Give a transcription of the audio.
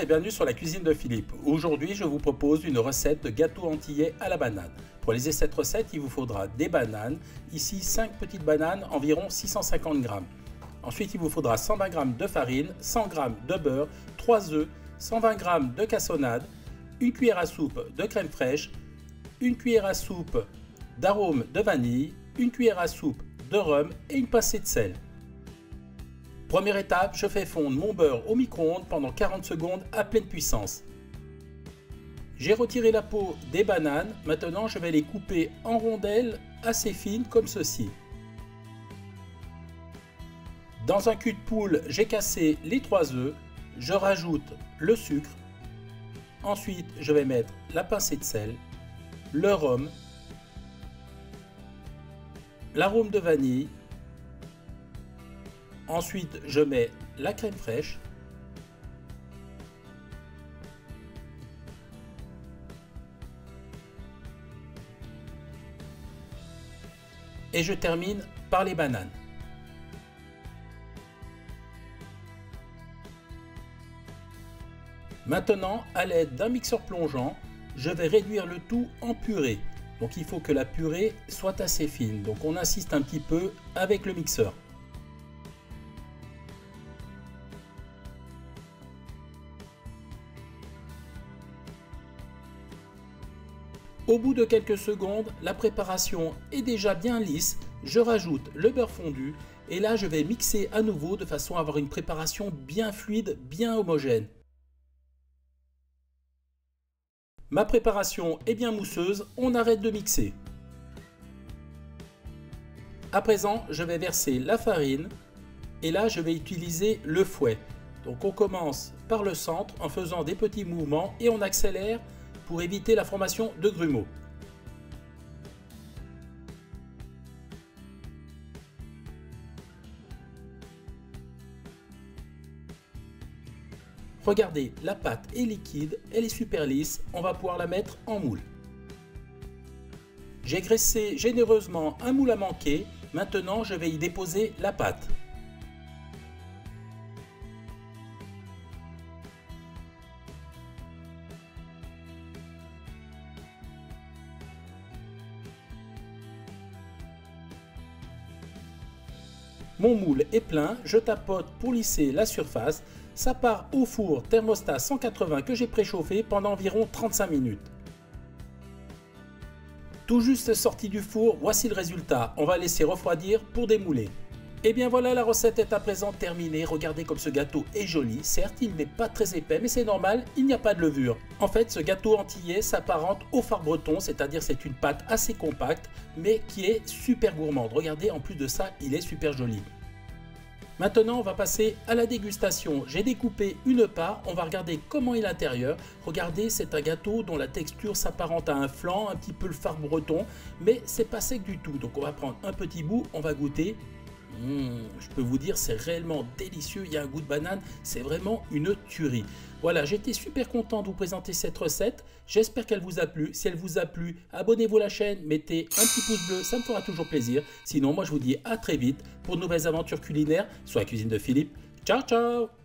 Bonjour et bienvenue sur la cuisine de Philippe. Aujourd'hui, je vous propose une recette de gâteau antillais à la banane. Pour réaliser cette recette, il vous faudra des bananes. Ici, 5 petites bananes, environ 650 grammes. Ensuite, il vous faudra 120 g de farine, 100 g de beurre, 3 œufs, 120 g de cassonade, une cuillère à soupe de crème fraîche, une cuillère à soupe d'arôme de vanille, une cuillère à soupe de rhum et une pincée de sel. Première étape, je fais fondre mon beurre au micro-ondes pendant 40 secondes à pleine puissance. J'ai retiré la peau des bananes, maintenant je vais les couper en rondelles assez fines comme ceci. Dans un cul de poule, j'ai cassé les 3 œufs, je rajoute le sucre, ensuite je vais mettre la pincée de sel, le rhum, l'arôme de vanille. Ensuite, je mets la crème fraîche. Et je termine par les bananes. Maintenant, à l'aide d'un mixeur plongeant, je vais réduire le tout en purée. Donc il faut que la purée soit assez fine. Donc on insiste un petit peu avec le mixeur. Au bout de quelques secondes, la préparation est déjà bien lisse. Je rajoute le beurre fondu et là je vais mixer à nouveau de façon à avoir une préparation bien fluide, bien homogène. Ma préparation est bien mousseuse, on arrête de mixer. À présent, je vais verser la farine et là je vais utiliser le fouet. Donc on commence par le centre en faisant des petits mouvements et on accélère pour éviter la formation de grumeaux. Regardez, la pâte est liquide, elle est super lisse, on va pouvoir la mettre en moule. J'ai graissé généreusement un moule à manquer, maintenant je vais y déposer la pâte. Mon moule est plein, je tapote pour lisser la surface. Ça part au four thermostat 180 que j'ai préchauffé pendant environ 35 minutes. Tout juste sorti du four, voici le résultat. On va laisser refroidir pour démouler. Et bien voilà, la recette est à présent terminée. Regardez comme ce gâteau est joli. Certes, il n'est pas très épais, mais c'est normal, il n'y a pas de levure. En fait, ce gâteau antillais s'apparente au phare breton, c'est-à-dire c'est une pâte assez compacte, mais qui est super gourmande. Regardez, en plus de ça, il est super joli. Maintenant, on va passer à la dégustation. J'ai découpé une part, on va regarder comment est l'intérieur. Regardez, c'est un gâteau dont la texture s'apparente à un flan, un petit peu le phare breton, mais c'est pas sec du tout. Donc on va prendre un petit bout, on va goûter. Je peux vous dire, c'est réellement délicieux, il y a un goût de banane, c'est vraiment une tuerie. Voilà, j'étais super content de vous présenter cette recette, j'espère qu'elle vous a plu. Si elle vous a plu, abonnez-vous à la chaîne, mettez un petit pouce bleu, ça me fera toujours plaisir. Sinon, moi je vous dis à très vite pour de nouvelles aventures culinaires sur la cuisine de Philippe. Ciao, ciao!